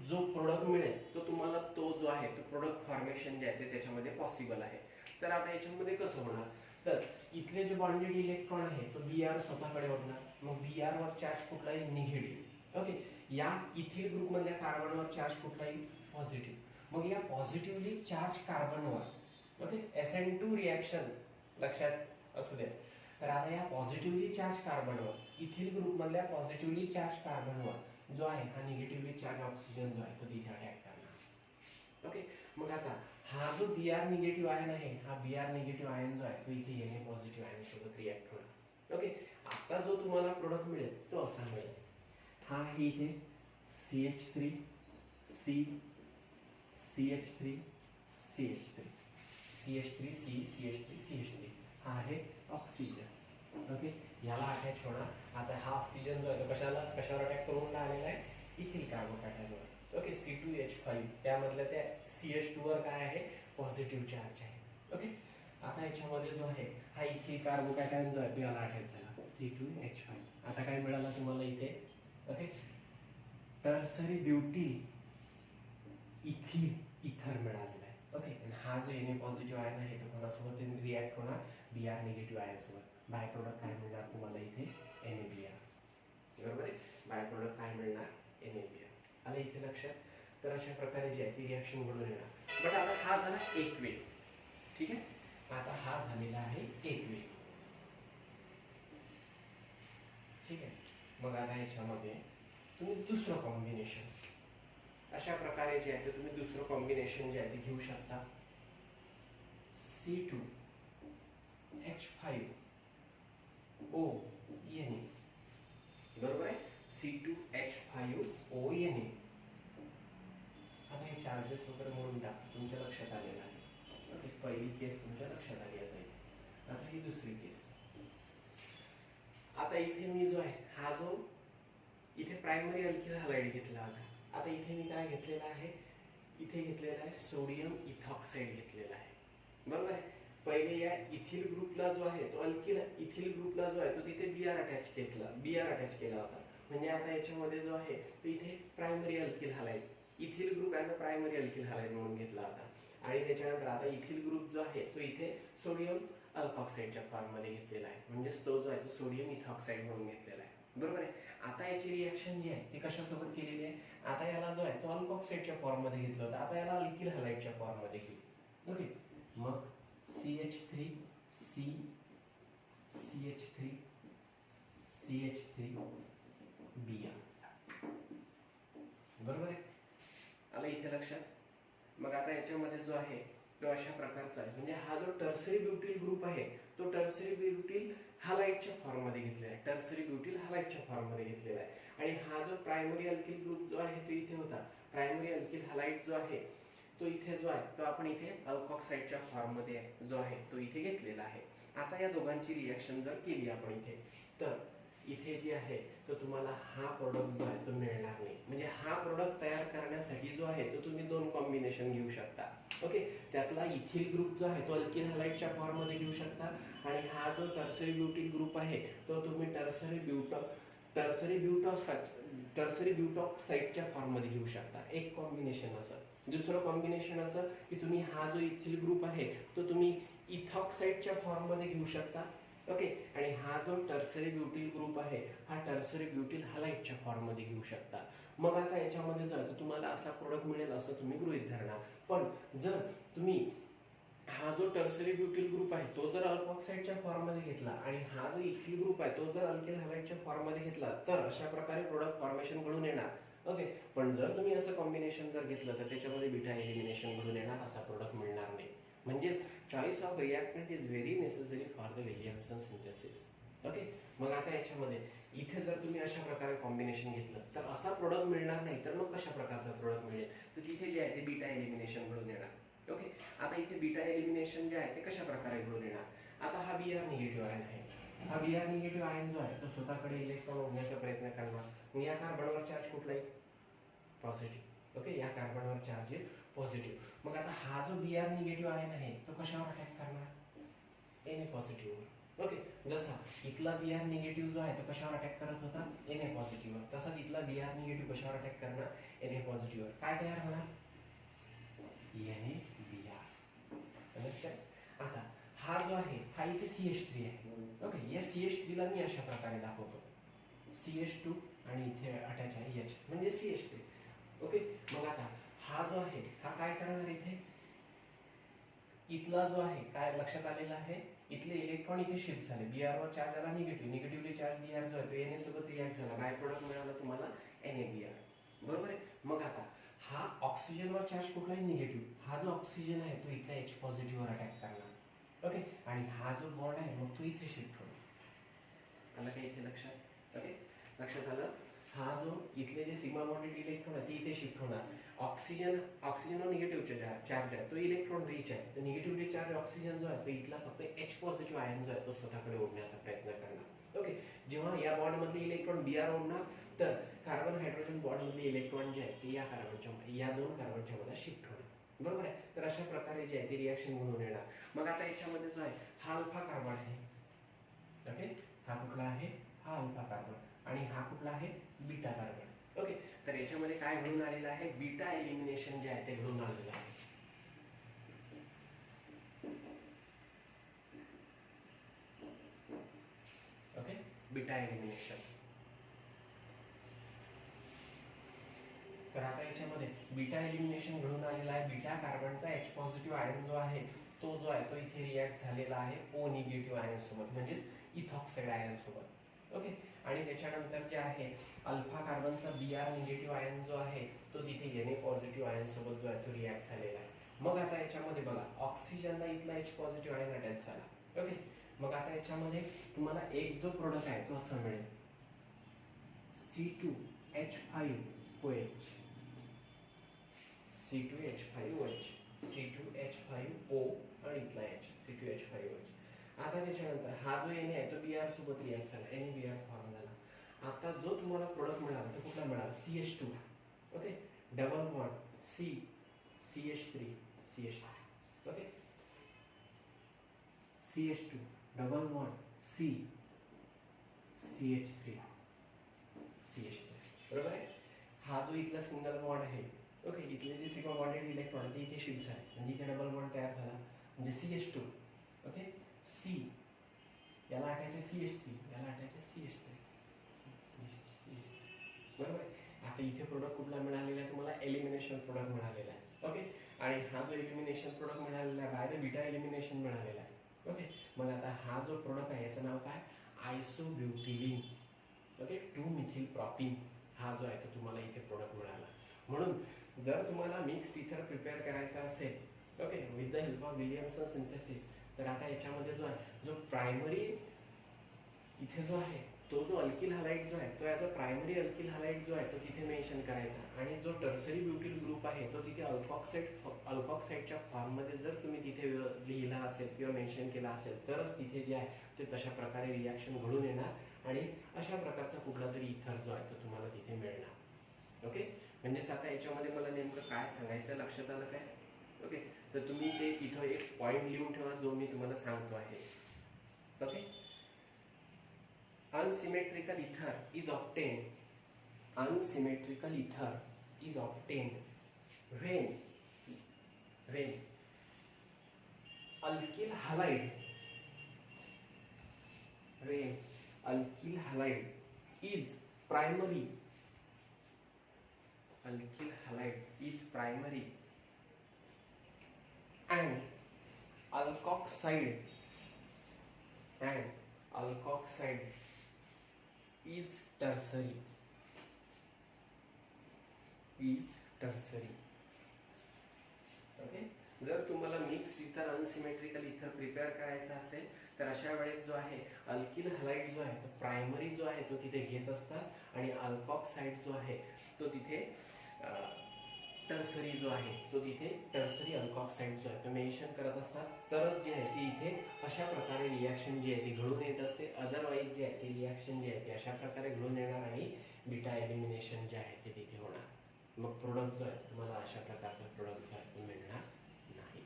जो प्रोडक्ट मिळेल तो तुम्हाला तो जो आहे तो प्रोडक्ट फॉर्मेशन जे आहे ते त्याच्यामध्ये पॉसिबल आहे. तर आता याच्यामध्ये कसं होणार, तर इथले जे बॉन्डेड इलेक्ट्रॉन आहे तो Br स्वतःकडे ओढणार, मग Br वर चार्ज कुठला येईल निगेटिव्ह. ओके, या इथिल ग्रुप मधल्या कार्बनवर चार्ज कुठला येईल पॉझिटिव्ह. मग या पॉझिटिव्हली चार्ज कार्बनवर, ओके, SN2 रिॲक्शन लक्षात असू द्या. तर आता या पॉझिटिव्हली चार्ज कार्बनवर इथिल ग्रुप मधल्या पॉझिटिव्हली चार्ज कार्बनवर जो आहे हा निगेटिव्हली चार्ज ऑक्सिजन जो आहे तो तिथे अटॅक करणार. ओके, मग आता हा जो Br निगेटिव्ह आयन आहे, हा Br निगेटिव्ह आयन जो आहे तो इथे Na पॉझिटिव्ह आयन सोबत रिॲक्ट होणार. ओके, आता जो तुम्हाला प्रोडक्ट मिळेल तो असा मिळेल. हा आहे इथे CH3 C CH3 CH3 CH3 C CH3 CH3 हा आहे ऑक्सिजन. ओके, याला अटॅच होणार. आता हा ऑक्सिजन जो आहे तो कशावर अटॅक करून आलेला आहे इथिल कार्बोकॅटायनवर. ओके, C2H5 त्यामधल्या त्या CH2 वर काय आहे पॉझिटिव्ह चार्ज आहे. ओके, आता याच्यामध्ये जो आहे हा इथिल कार्बोकॅटायन जो आहे तो याला अटॅच झाला C2H5. आता काय मिळालं तुम्हाला इथे, ओके, टर्सरी ब्यूटिल इथिल इथर मिळालेला आहे. ओके, आणि हा जो Na पॉझिटिव्ह आयन आहे तो कोणासोबत रिॲक्ट होणार Br निगेटिव्ह आयन सोबत. बाय प्रोडक्ट काय मिळणार तुम्हाला इथे NaBr. बरोबर आहे, बाय प्रोडक्ट काय मिळणार NaBr. आलं इथे लक्षात. तर अशा प्रकारे जी आहे ती रिॲक्शन घडून येणार. बट आता हा झाला एक वे, ठीक आहे. आता हा झालेला आहे एक वे, ठीक आहे. मग आता याच्यामध्ये तुम्ही दुसरं कॉम्बिनेशन अशा प्रकारे जे आहे ते तुम्ही दुसरं कॉम्बिनेशन जे आहे ते घेऊ शकता. C2H5O Na, बरोबर आहे, C2H5O Na. आता हे चार्जेस वगैरे म्हणून टाक, तुमच्या लक्षात आलेलं आहे. ओके, पहिली केस तुमच्या लक्षात आली आता इथे. आता ही दुसरी केस. आता इथे मी जो आहे हा जो इथे प्रायमरी अल्किल हॅलाइड घेतला होता, आता इथे मी काय घेतलेला आहे, इथे घेतलेला आहे सोडियम इथॉक्साइड घेतलेला आहे. बरोबर आहे. पहिले या इथिल ग्रुपला जो आहे तो अल्किल इथिल ग्रुपला जो आहे तो तिथे Br अटॅच केला होता. म्हणजे आता याच्यामध्ये जो आहे तो इथे primary alkyl halide ethyl group as a primary alkyl halide म्हणून घेतला होता. आणि त्याच्यानंतर आता इथिल ग्रुप जो आहे तो इथे सोडियम अल्कॉक्साइडच्या फॉर्ममध्ये घेतलेला आहे, म्हणजेच तो जो आहे तो सोडियम इथॉक्साइड म्हणून घेतलेला आहे. बरोबर आहे. आता याची रिॲक्शन जी आहे ती कशासोबत केलेली आहे, आता याला जो आहे तो अल्कॉक्साइडच्या फॉर्ममध्ये घेतला होता, आता याला अल्किल हॅलाइडच्या फॉर्ममध्ये घेऊ. ओके, मग CH3 C CH3 CH3 Br. बरोबर आहे, आलं इथे लक्षात. मग आता याच्यामध्ये जो आहे तो अशा प्रकारचा आहे, म्हणजे हा जो टर्सरी ब्यूटिल ग्रुप आहे तो टर्सरी ब्यूटिल हॅलाइडच्या फॉर्ममध्ये घेतलेला आहे, टर्सरी ब्यूटिल हॅलाइडच्या फॉर्ममध्ये घेतलेला आहे. आणि हा जो प्रायमरी अल्किल ग्रुप जो आहे तो इथे होता, प्रायमरी अल्किल हॅलाइड जो आहे तो इथे जो आहे तो आपण इथे अल्कॉक्साइडच्या फॉर्ममध्ये जो आहे तो इथे घेतलेला आहे. आता या दोघांची रिॲक्शन जर केली आपण इथे, तर इथे जे आहे तो तुम्हाला हा प्रोडक्ट जो आहे तो मिळणार नाही. म्हणजे हा प्रोडक्ट तयार करण्यासाठी जो आहे तो तुम्ही दोन कॉम्बिनेशन घेऊ शकता. ओके, त्यातला इथिल ग्रुप जो आहे तो अल्किल हॅलाइडच्या फॉर्ममध्ये घेऊ शकता, आणि हा जो टर्सरी ब्यूटिल ग्रुप आहे तो तुम्ही टर्सरी ब्यूटॉक्साइडच्या फॉर्ममध्ये घेऊ शकता. एक कॉम्बिनेशन असं. दुसरं कॉम्बिनेशन असं की तुम्ही हा जो इथिल ग्रुप आहे तो तुम्ही इथॉक्साइडच्या फॉर्ममध्ये घेऊ शकता. ओके, आणि हा जो टर्सरी ब्यूटिल ग्रुप आहे हा टर्सरी ब्यूटिल हॅलाइडच्या फॉर्ममध्ये घेऊ शकता. मग आता याच्यामध्ये जर तुम्हाला असा प्रोडक्ट मिळेल असं तुम्ही गृहीत धरणार. पण जर तुम्ही हा जो टर्सरी ब्यूटिल ग्रुप आहे तो जर अल्कॉक्साइडच्या फॉर्ममध्ये घेतला आणि हा जो इथिल ग्रुप आहे तो जर अल्किल हॅलाइडच्या फॉर्ममध्ये घेतला तर अशा प्रकारे प्रोडक्ट फॉर्मेशन घडून येणार. ओके, पण जर तुम्ही असं कॉम्बिनेशन जर घेतलं तर त्याच्यामध्ये बीटा एलिमिनेशन घडून येणार, असा प्रोडक्ट मिळणार नाही. म्हणजेच choice of reactant is very necessary for the Williamson synthesis. Okay. मग आता याच्यामध्ये इथे जर तुम्ही अशा प्रकारे कॉम्बिनेशन घेतलं तर असा प्रोडक्ट मिळणार नाही, तर मग कशा प्रकारचा प्रोडक्ट मिळेल, तर तिथे जे आहे ते बीटा एलिमिनेशन घडून येणार. ओके. आता इथे बीटा एलिमिनेशन जे आहे ते कशा प्रकारे घडून येणार. आता हा Br निगेटिव्ह आयन आहे. हा Br निगेटिव्ह आयन जो आहे तो स्वतःकडे इलेक्ट्रॉन ओढण्याचा प्रयत्न करणार. मग या कार्बनवर चार्ज कुठला आहे, पॉझिटिव्ह. ओके. या कार्बनवर चार्ज आहे पॉझिटिव्ह. मग आता हा जो Br निगेटिव्ह आयन आहे तो कशावर अटॅक करणार, Na पॉझिटिव्हवर. ओके. जसा इथला Br निगेटिव्ह जो आहे तो कशावर अटॅक करत होता, Na पॉझिटिव्हवर, तसाच इथला Br निगेटिव्ह कशावर अटॅक करणार, Na पॉझिटिव्हवर. काय तयार होणार, NaBr. आता हा जो आहे हा इथे CH3 आहे. ओके. या CH3 ला मी अशा प्रकारे दाखवतो, CH2 आणि इथे अटॅच आहे H म्हणजे CH3. ओके. मग आता हा जो आहे हा काय करणार, इथे इथला जो आहे काय लक्षात आलेला आहे, इथले इलेक्ट्रॉन इथे शिफ्ट झाले. Br वर चार्ज आला निगेटिव्ह, निगेटिव्हली चार्ज Br जो आहे तो Na सोबत रिॲक्ट झाला, बाय प्रोडक्ट मिळाला तुम्हाला NaBr. बरोबर आहे. मग आता हा ऑक्सिजनवर चार्ज कुठला आहे, निगेटिव्ह. हा जो ऑक्सिजन आहे तो इथल्या H पॉझिटिव्हवर अटॅक करणार. ओके. आणि हा जो बॉन्ड आहे मग तो इथे शिफ्ट होणार. आलं का इथे लक्षात. ओके. लक्षात आलं. हा जो इथले जे सिग्मा बॉन्डेड इलेक्ट्रॉन आहे ते इथे शिफ्ट होणार. ऑक्सिजनवर निगेटिव्ह चार्ज आहे, तो इलेक्ट्रॉन रिच आहे, तर निगेटिव्हली चार्ज ऑक्सिजन जो आहे तो इथला फक्त H पॉझिटिव्ह आयन जो आहे तो स्वतःकडे ओढण्याचा प्रयत्न करणार. ओके. जेव्हा या बॉन्ड मधले इलेक्ट्रॉन Br ओढणार तर कार्बन हायड्रोजन बॉन्ड मधले इलेक्ट्रॉन जे आहे ते या दोन कार्बनच्या मध्ये शिफ्ट होणार. बरोबर आहे. तर अशा प्रकारे जे आहे ते रिॲक्शन घडून येणार. मग आता याच्यामध्ये जो आहे हा अल्फा कार्बन आहे. ओके. हा कुठला आहे, हा अल्फा कार्बन, आणि हा कुठला आहे, बीटा कार्बन. ओके. तर याच्यामध्ये काय घडून आलेलं आहे, बीटा एलिमिनेशन जे आहे ते घडून आलेलं आहे. ओके. Beta elimination. तर आता याच्यामध्ये बीटा एलिमिनेशन घडून आलेला आहे. बीटा कार्बनचा H पॉझिटिव्ह आयन जो आहे तो इथे रिॲक्ट झालेला आहे O निगेटिव्ह आयन सोबत, म्हणजेच इथॉक्साइड आयन सोबत. ओके. आणि त्याच्यानंतर जे आहे अल्फा कार्बनचा Br निगेटिव्ह आयन जो आहे तो तिथे Na पॉझिटिव्ह आयन सोबत जो आहे तो रिॲक्ट झालेला आहे. मग आता याच्यामध्ये बघा ऑक्सिजनला इथला H पॉझिटिव्ह आयन अटॅच झाला. ओके. मग आता याच्यामध्ये तुम्हाला एक जो प्रोडक्ट आहे तो असं मिळेल, C2H5OH, C2H5OH, C2H5O आणि इथला H, C2H5OH. आता त्याच्यानंतर हा जो Na आहे तो Br सोबत रिॲक्ट झाला, NaBr फॉर्म झाला. आता जो तुम्हाला प्रोडक्ट मिळाला तो कुठला मिळाला, CH2. Okay. Double bond C, CH3, CH3. Okay. CH2 double bond C, CH3, CH3. बरोबर आहे. हा जो इथला सिंगल बॉन्ड आहे, ओके, इथले जे सिग्मा बॉन्डेड इलेक्ट्रॉन ते इथे शिफ्ट झाले, म्हणजे इथे डबल बॉन्ड तयार झाला, म्हणजे CH2. ओके. C याला अटॅच आहे CH3, याला अटॅच आहे CH3. बरोबर आहे. आता इथे प्रोडक्ट कुठला मिळालेला आहे तुम्हाला, एलिमिनेशन प्रोडक्ट मिळालेला आहे. ओके. आणि हा जो एलिमिनेशन प्रोडक्ट मिळालेला आहे बाय द बीटा एलिमिनेशन मिळालेला आहे. ओके. मग आता हा जो प्रोडक्ट आहे याचं नाव काय, आयसोब्युटिलीन. ओके. 2-मिथिल प्रॉपिन हा जो आहे तो तुम्हाला इथे प्रोडक्ट मिळाला. म्हणून जर तुम्हाला मिक्स्ड इथर प्रिपेअर करायचा असेल, okay, with the help of Williamson synthesis, तर आता याच्यामध्ये जो आहे जो प्रायमरी इथे जो आहे तो जो अल्किल हलाइड जो आहे तो as a primary alkyl halide जो आहे तो तिथे मेन्शन करायचा, आणि जो टर्सरी ब्युटिल ग्रुप आहे तो तिथे अल्कॉक्साइडच्या फॉर्ममध्ये जर तुम्ही तिथे लिहिला असेल किंवा मेन्शन केला असेल तरच तिथे जे आहे ते तशा प्रकारे रिॲक्शन घडून येणार आणि अशा प्रकारचा कुठला तरी इथर जो आहे तो तुम्हाला तिथे मिळणार. ओके. म्हणजेच आता याच्यामध्ये मला नेमकं काय सांगायचं लक्षात आलं काय. ओके. तर तुम्ही ते इथं एक पॉइंट लिहून ठेवा जो मी तुम्हाला सांगतो आहे. Okay. Unsymmetrical ether is obtained. Unsymmetrical ether is obtained when alkyl halide is primary. Alkyl halide is primary and alkoxide is tertiary. Okay. जर तुम्हाला मिक्स इथर अनसिमेट्रिकल इथर प्रिपेअर करायचा असेल तर अशा वेळेस जो आहे अल्किल हलाइड जो आहे तो प्रायमरी जो आहे तो तिथे घेत असतात आणि अल्कॉक्साइड जो आहे तो तिथे टर्सरी जो आहे तो तिथे टर्सरी अल्कॉक्साइड जो आहे तो मेन्शन करत असतात. तरच जे आहे ते इथे अशा प्रकारे रिॲक्शन जी आहे ती घडून येत असते. अदरवाईज जे आहे ते रिॲक्शन जे आहे ते अशा प्रकारे घडून येणार आणि बीटा एलिमिनेशन जे आहे ते तिथे होणार. मग प्रोडक्ट जो आहे तुम्हाला अशा प्रकारचा प्रोडक्ट जो आहे तो मिळणार नाही.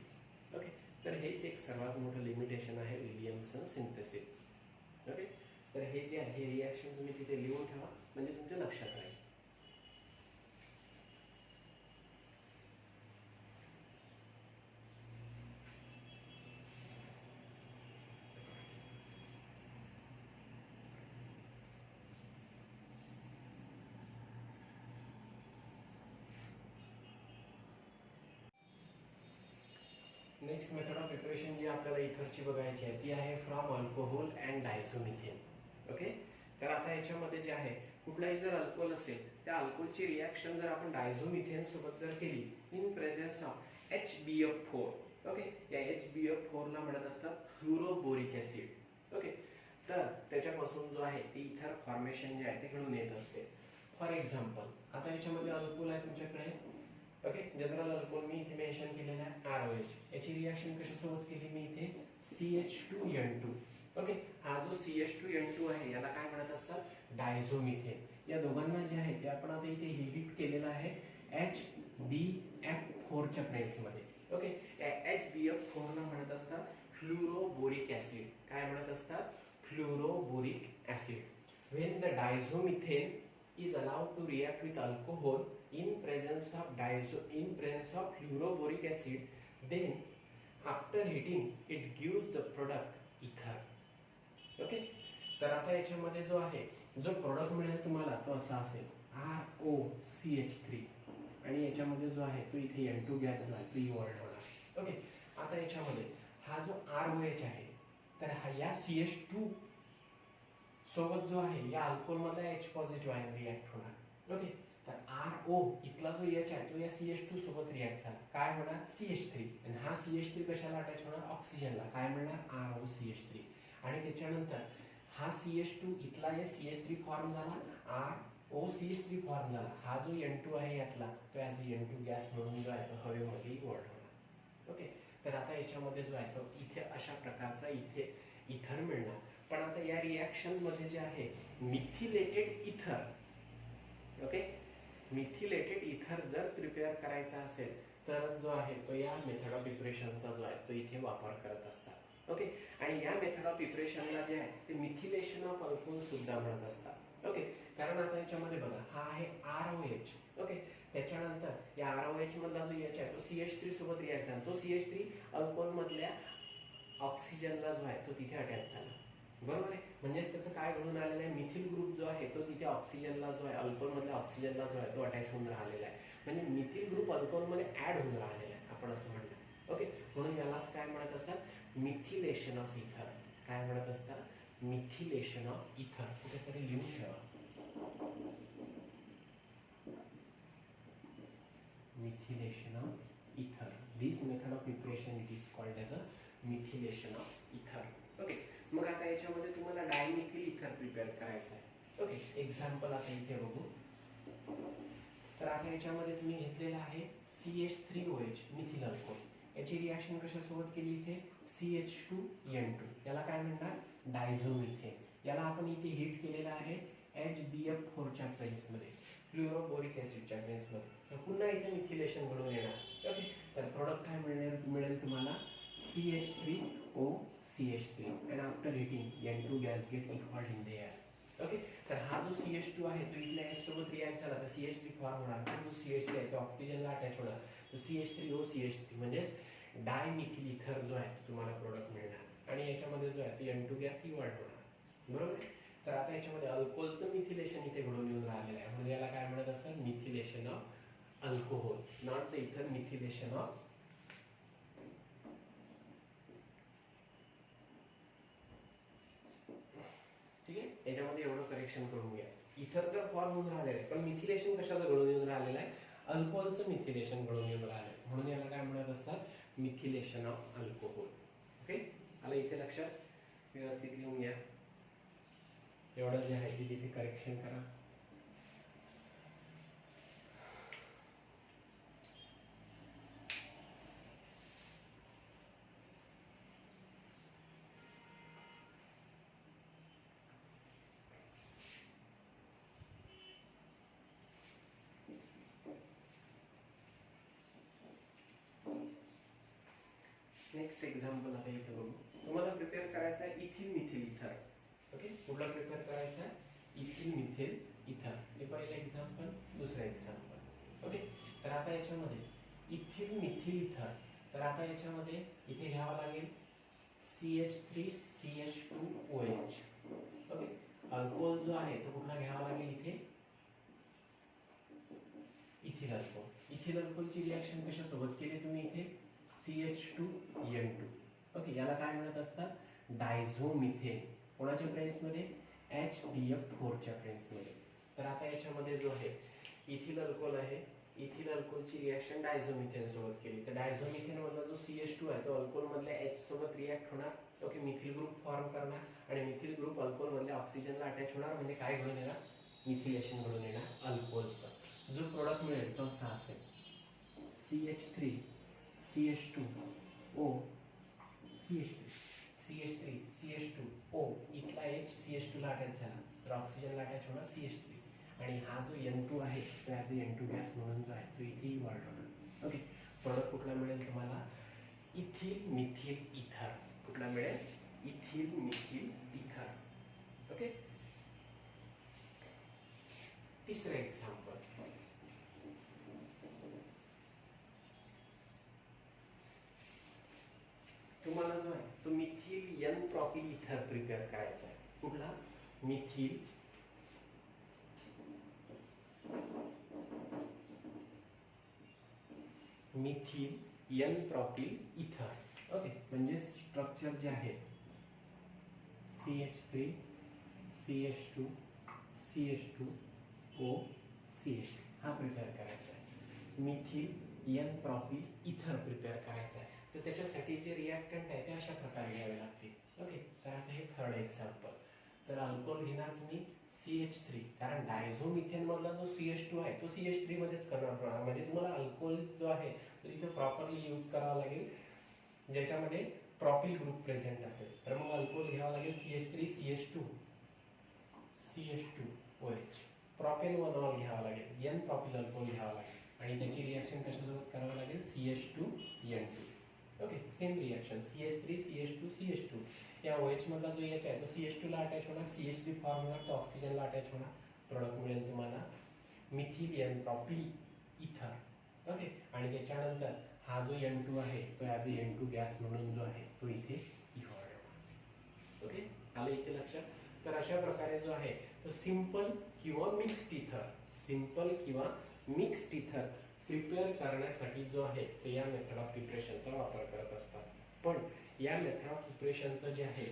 ओके, तर हेच एक सर्वात मोठं लिमिटेशन आहे विलियमसन सिंथेसिस. ओके, तर हे जे आहे रिॲक्शन तुम्ही तिथे लिहून ठेवा म्हणजे तुमच्या लक्षात राहील. नेक्स्ट मेथड ऑफ प्रिपरेशन जी आपल्याला इथरची बघायची आहे ती आहे from alcohol and diazomethane. Okay, तर आता याच्यामध्ये जे आहे कुठलाही जर अल्कोहोल असेल त्या अल्कोहोलची रिॲक्शन जर आपण डायझोमिथेन सोबत जर केली in presence of HbF4. Okay, या HbF4 ला म्हणत असतात फ्लोरोबोरिक ऍसिड. ओके, तर त्याच्यापासून जो आहे ते इथर फॉर्मेशन जे आहे ते घडून येत असते. फॉर एक्झाम्पल आता याच्यामध्ये अल्कोहोल आहे तुमच्याकडे. ओके, जनरल अल्कोहोल मी इथे मेन्शन केलेला आहे ROH. याची रिॲक्शन कशासोबत केली मी इथे CH2N2. ओके, हा जो CH2N2 आहे याला काय म्हणत असतात डायझोमिथेन. या दोघांना जे आहे ते आपण आता इथे हिट केलेलं आहे HbF4 च्या प्रेसमध्ये. ओके, या HbF4 ला म्हणत असतात फ्लोरोबोरिक ऍसिड. काय म्हणत असतात fluoroboric acid. When the diazomethane is allowed to react with alcohol in presence of fluoroboric acid, then after heating it gives the product ether. Okay, तर आता याच्यामध्ये जो आहे जो प्रोडक्ट मिळेल तुम्हाला तो असा असेल ROCH3 आणि याच्यामध्ये जो आहे तो इथे N2 गॅस जो आहे तो इव्हॉल्व होणार. ओके, आता याच्यामध्ये हा जो ROH आहे तर हा या CH2 सोबत जो आहे या अल्कोहोल मधला H पॉझिटिव्ह आयन रिॲक्ट होणार. ओके, तर RO इथला जो H आहे तो या CH2 सोबत रिॲक्ट झाला. काय होणार CH3 आणि हा CH3 कशाला अटॅच होणार ऑक्सिजनला. काय मिळणार ROCH3 आणि त्याच्यानंतर हा CH2 इथला या CH3 फॉर्म झाला ROCH3 फॉर्म झाला. हा जो N2 आहे यातला तो ॲज N2 गॅस म्हणून जो आहे तो हवेमध्ये इव्हॉल्व होणार. ओके, तर आता याच्यामध्ये जो आहे तो इथे अशा प्रकारचा इथे इथर मिळणार. पण आता या रिॲक्शन मध्ये जे आहे मिथिलेटेड इथर. ओके, मिथिलेटेड इथर जर प्रिपेअर करायचा असेल तर जो आहे तो या मेथड ऑफ प्रिपरेशनचा जो आहे तो इथे वापर करत असतात. ओके, आणि या मेथड ऑफ प्रिपरेशनला जे आहे ते मिथिलेशन ऑफ अल्कोहोल सुद्धा म्हणत असतात. ओके, कारण आता याच्यामध्ये बघा हा आहे ROH. ओके, त्याच्यानंतर या ROH मधला जो H आहे तो CH3 सोबत रिॲक्ट झाला. तो CH3 अल्कोहोल मधल्या ऑक्सिजनला जो आहे तो तिथे अटॅच झाला. बरोबर आहे, म्हणजेच त्याचं काय घडून आलेलं आहे मिथिल ग्रुप जो आहे तो तिथे ऑक्सिजनला जो आहे अल्कोहोल मधल्या ऑक्सिजनला जो आहे तो अटॅच होऊन राहिलेला आहे. म्हणजे मिथिल ग्रुप अल्कोहोल मध्ये ऍड होऊन राहिलेला आहे आपण असं म्हणतो. ओके, म्हणून यालाच काय म्हणत असतात मिथिलेशन ऑफ इथर. काय म्हणत असतात मिथिलेशन ऑफ इथर. कुठेतरी लिहून ठेवा methylation of ether. This method of preparation it is called as a methylation of ether. Okay, मग आता याच्यामध्ये तुम्हाला डायमिथिल इथर प्रिपेअर करायचं आहे. ओके, एक्झाम्पल आता इथे बघू. तर आता याच्यामध्ये तुम्ही घेतलेला आहे CH3OH मिथिल अल्कोहोल. याची रिॲक्शन कशासोबत केली इथे CH2N2. याला काय म्हणणार डायझोमिथेन. याला आपण इथे हिट केलेला आहे HbF4 च्या प्रेसमध्ये फ्लोरोबोरिक ऍसिडच्या प्रेसमध्ये. तर पुन्हा इथे मिथिलेशन घडून येणार. ओके, तर प्रोडक्ट काय मिळेल तुम्हाला CH3OCH3 and after heating N2 gas get evolved in the air. Okay, तर हा जो CH2 आहे तो इथल्या H सोबत रिॲक्ट झाला तर CH3 फॉर्म होणार. जो CH3 आहे तो ऑक्सिजनला अटॅच होणार. तर CH3OCH3 म्हणजेच डायमिथिल इथर जो आहे तो तुम्हाला प्रोडक्ट मिळणार आणि याच्यामध्ये जो आहे तो N2 गॅस इव्हॉल्व होणार. बरोबर आहे, तर आता याच्यामध्ये अल्कोहोलचं मिथिलेशन इथे घडून येऊन राहिलेलं आहे. म्हणजे याला काय म्हणत असतात methylation of alcohol, not the इथर मिथिलेशन ऑफ. ठीक आहे, याच्यामध्ये एवढं करेक्शन करून घ्या. इथर तर फॉर्म होऊन राहिलेलं आहे पण मिथिलेशन कशाचं घडून येऊन राहिलेलं आहे अल्कोहोलचं मिथिलेशन घडून येऊन राहिलं आहे. म्हणून याला काय म्हणत असतात मिथिलेशन ऑफ अल्कोहोल. ओके, आलं इथे लक्षात? व्यवस्थित लिहून घ्या. एवढं जे आहे ते तिथे करेक्शन करा. नेक्स्ट एक्झाम्पल आता इथे बघू. तुम्हाला प्रिपेअर करायचा आहे इथिल मिथिल इथर. ओके, कुठला प्रिपेअर करायचा आहे? इथिल मिथिल इथर. हे पहिलं एक्झाम्पल, दुसरं एक्झाम्पल. ओके, तर आता याच्यामध्ये इथिल मिथिल इथर, तर आता याच्यामध्ये इथे घ्यावं लागेल CH3CH2OH. ओके, अल्कोहोल जो आहे तो कुठला घ्यावा लागेल इथे? Ethyl alcohol. इथिल अल्कोहोलची रिएक्शन कशासोबत केली तुम्ही इथे? CH2N2. ओके, याला काय म्हणत असतात? डायझोमिथेन. कोणाच्या प्रेसमध्ये? HBF4 च्या प्रेसमध्ये. तर आता याच्यामध्ये जो आहे इथिल अल्कोहोल आहे, इथिल अल्कोहोलची रिएक्शन डायझोमिथेन सोबत केली. तर डायझोमिथेन मधला जो CH2 आहे तो अल्कोहोल मधल्या H सोबत रिएक्ट होणार. ओके, मिथिल ग्रुप फॉर्म करणार आणि मिथिल ग्रुप अल्कोहोल मधल्या ऑक्सिजनला अटॅच होणार. म्हणजे काय घडून येणार? मिथिलेशन घडून येणार अल्कोहोलचा. जो प्रोडक्ट मिळेल तो असा असेल CH3CH2O CH3CH2O. इथला H CH2 ला अटॅच झाला तर ऑक्सिजनला अटॅच होणार CH3 आणि हा जो N2 आहे तो ॲज अ N2 गॅस म्हणून जो आहे तो इथे इव्हॉल्व होणार. ओके, प्रोडक्ट कुठला मिळेल तुम्हाला? इथिल मिथिल इथर. कुठला मिळेल? इथिल मिथिल इथर. ओके, तिसरं एक्झाम्पल. तुम्हाला जो आहे तो मिथिल एन प्रॉपिल इथर प्रिपेअर करायचा आहे. कुठला? मिथिल एन प्रॉपिल इथर. ओके, म्हणजे स्ट्रक्चर जे आहे CH3 CH2 CH2O CH3 हा प्रिपेअर करायचा आहे. मिथिल एन प्रॉपिल इथर प्रिपेअर करायचा आहे. तर त्याच्यासाठी जे रिएक्टंट आहे ते अशा प्रकारे घ्यावे लागतील. ओके, तर आता हे थर्ड एक्झाम्पल. तर अल्कोहोल घेणार तुम्ही CH3, कारण डायझोमिथेन मधला जो CH2 आहे तो CH3 मध्येच कन्वर्ट होणार. म्हणजे तुम्हाला अल्कोहोल जो आहे तो इथे प्रॉपरली यूज करावा लागेल ज्याच्यामध्ये प्रॉपिल ग्रुप प्रेझेंट असेल. तर मग अल्कोहोल घ्यावा लागेल CH3CH2OH. प्रोपेनॉल घ्यावा लागेल, N प्रॉपिल अल्कोहोल घ्यावा लागेल आणि त्याची रिएक्शन कशासोबत करावी लागेल? CH2N2. Okay, same reaction CH3CH2CH2. या OH मधला जो H आहे तो CH2 ला अटॅच होणार, CH3 फॉर्म होणार, तो ऑक्सिजनला अटॅच होणार. प्रोडक्ट मिळेल तुम्हाला मिथिल एन प्रॉपिल इथर. ओके, आणि त्याच्यानंतर हा जो N2 आहे तो ॲज अ N2 गॅस म्हणून जो आहे तो इथे इव्हॉल्व होणार. ओके, आलं इथे लक्षात? तर अशा प्रकारे जो आहे तो सिंपल किंवा मिक्स्ड इथर, सिंपल किंवा मिक्स्ड इथर प्रिपेअर करण्यासाठी जो आहे तो या मेथड ऑफ प्रिपरेशनचा वापर करत असतात. पण या मेथड ऑफ प्रिपरेशनचं जे आहे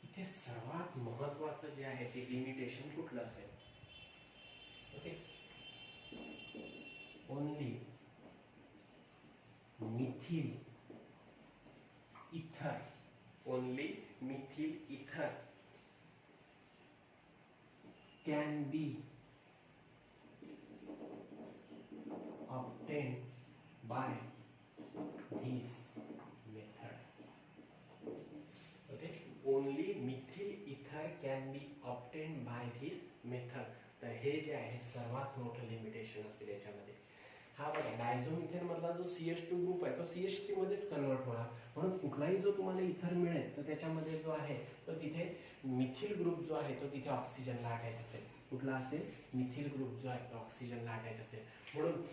इथे सर्वात महत्वाचं जे आहे ते लिमिटेशन कुठलं असेल? ओके, ओनली मिथिल इथर, ओनली मिथिल इथर can be obtained by this method. Okay, only methyl ether can be obtained by this method. तर हे जे आहे सर्वात मोठं लिमिटेशन असेल याच्यामध्ये. हा बघा, डायझोमिथेन मधला जो CH2 ग्रुप आहे तो CH3 मध्येच कन्वर्ट होणार. म्हणून कुठलाही जो तुम्हाला इथर मिळेल तर त्याच्यामध्ये जो आहे तो तिथे मिथिल ग्रुप जो आहे तो तिथे ऑक्सिजनला अटॅच असेल. कुठला असेल? मिथिल ग्रुप जो आहे तो ऑक्सिजनला अटॅच असेल. म्हणून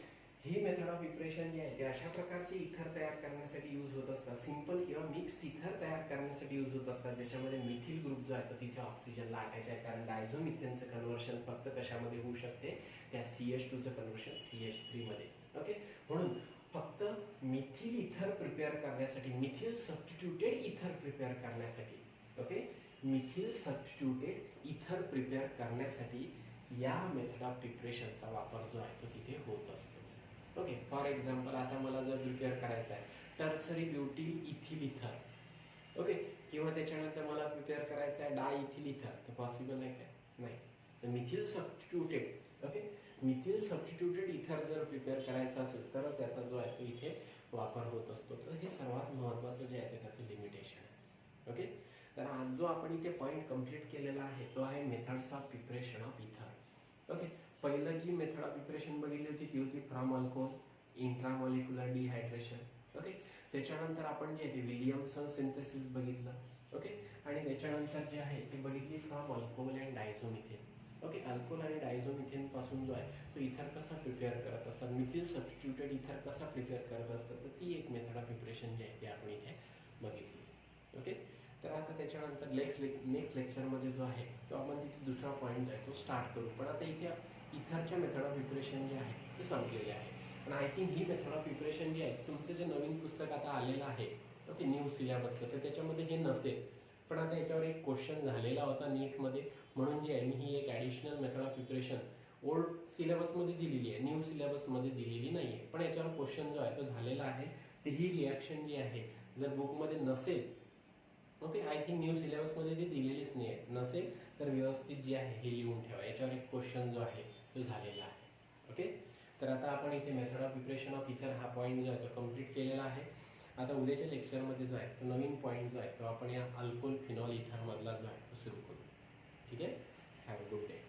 ही मेथड ऑफ प्रिपरेशन जी आहे ते अशा प्रकारचे इथर तयार करण्यासाठी यूज होत असतात. सिंपल किंवा मिक्स्ड इथर तयार करण्यासाठी यूज होत असतात ज्याच्यामध्ये मिथिल ग्रुप जो आहे तो तिथे ऑक्सिजनला अटॅच आहे. कारण डायझोमिथेनचं कन्व्हर्शन फक्त कशामध्ये होऊ शकते? त्या CH2चं कन्व्हर्शन CH3 मध्ये. ओके, म्हणून फक्त मिथिल इथर प्रिपेअर करण्यासाठी, मिथिल सबस्टिट्यूटेड इथर प्रिपेअर करण्यासाठी, ओके, मिथिल सबस्टिट्यूटेड इथर प्रिपेअर करण्यासाठी या मेथड ऑफ प्रिपरेशनचा वापर जो आहे तो तिथे होत असतो. ओके, फॉर एक्झाम्पल आता मला जर प्रिपेअर करायचा आहे टर्सरी ब्युटिल इथिल इथर, ओके, किंवा त्याच्यानंतर मला प्रिपेअर करायचा आहे डाय इथिल इथर, तर पॉसिबल आहे काय? नाही. तर methyl substituted, okay, methyl substituted इथर जर प्रिपेअर करायचा असेल तरच याचा जो आहे तो इथे वापर होत असतो. तर हे सर्वात महत्त्वाचं जे आहे ते त्याचं लिमिटेशन आहे. ओके, तर आज जो आपण इथे पॉईंट कम्प्लीट केलेला आहे तो आहे methods of preparation of ether. Okay, पहिलं जी मेथड ऑफ प्रिपरेशन बघितली होती ती होती फ्रॉम अल्कोहोल इंट्रामॉलिक्युलर डिहायड्रेशन. ओके, त्याच्यानंतर आपण जे आहे ते विलियमसन सिंथेसिस बघितलं. ओके, आणि त्याच्यानंतर जे आहे ते बघितली from alcohol and diazomethane. Okay, alcohol आणि डायझोमिथेन पासून जो आहे तो इथर कसा प्रिपेअर करत असतात, मिथिल सबस्टिट्यूटेड इथर कसा प्रिपेअर करत असतात, तर ती एक मेथड ऑफ प्रिपरेशन जी आहे ती आपण इथे बघितली. ओके, तर आता त्याच्यानंतर नेक्स्ट लेक्चरमध्ये जो आहे तो आपण तिथे दुसरा पॉईंट जो आहे तो स्टार्ट करू. पण आता इथे इथरच्या मेथड ऑफ प्रिपरेशन जे आहे ते संपलेले आहे. पण आय थिंक ही मेथड ऑफ प्रिपरेशन जी आहे तुमचं जे नवीन पुस्तक आता आलेलं आहे, ओके, न्यू सिलेबसचं, तर त्याच्यामध्ये हे नसेल. पण आता याच्यावर एक क्वेश्चन झालेला होता नीटमध्ये, म्हणून जे आहे मी ही एक additional method of preparation old सिलेबसमध्ये दिलेली आहे, न्यू सिलेबसमध्ये दिलेली नाही आहे. पण याच्यावर क्वेश्चन जो आहे तो झालेला आहे. तर ही रिॲक्शन जी आहे जर बुकमध्ये नसेल, ओके, आय थिंक न्यू सिलेबसमध्ये ती दिलेलीच नाही आहे, नसेल तर व्यवस्थित जे आहे हे लिहून ठेवा. याच्यावर एक क्वेश्चन जो आहे तो झालेला आहे. ओके, तर आता आपण इथे मेथड ऑफ प्रिपरेशन ऑफ इथर हा पॉईंट जो आहे तो कम्प्लीट केलेला आहे. आता उद्याच्या लेक्चरमध्ये जो आहे तो नवीन पॉईंट जो आहे तो आपण या अल्कोहोल फिनॉल इथर मधला जो आहे तो सुरू करू. ठीक आहे, हॅव अ गुड डे.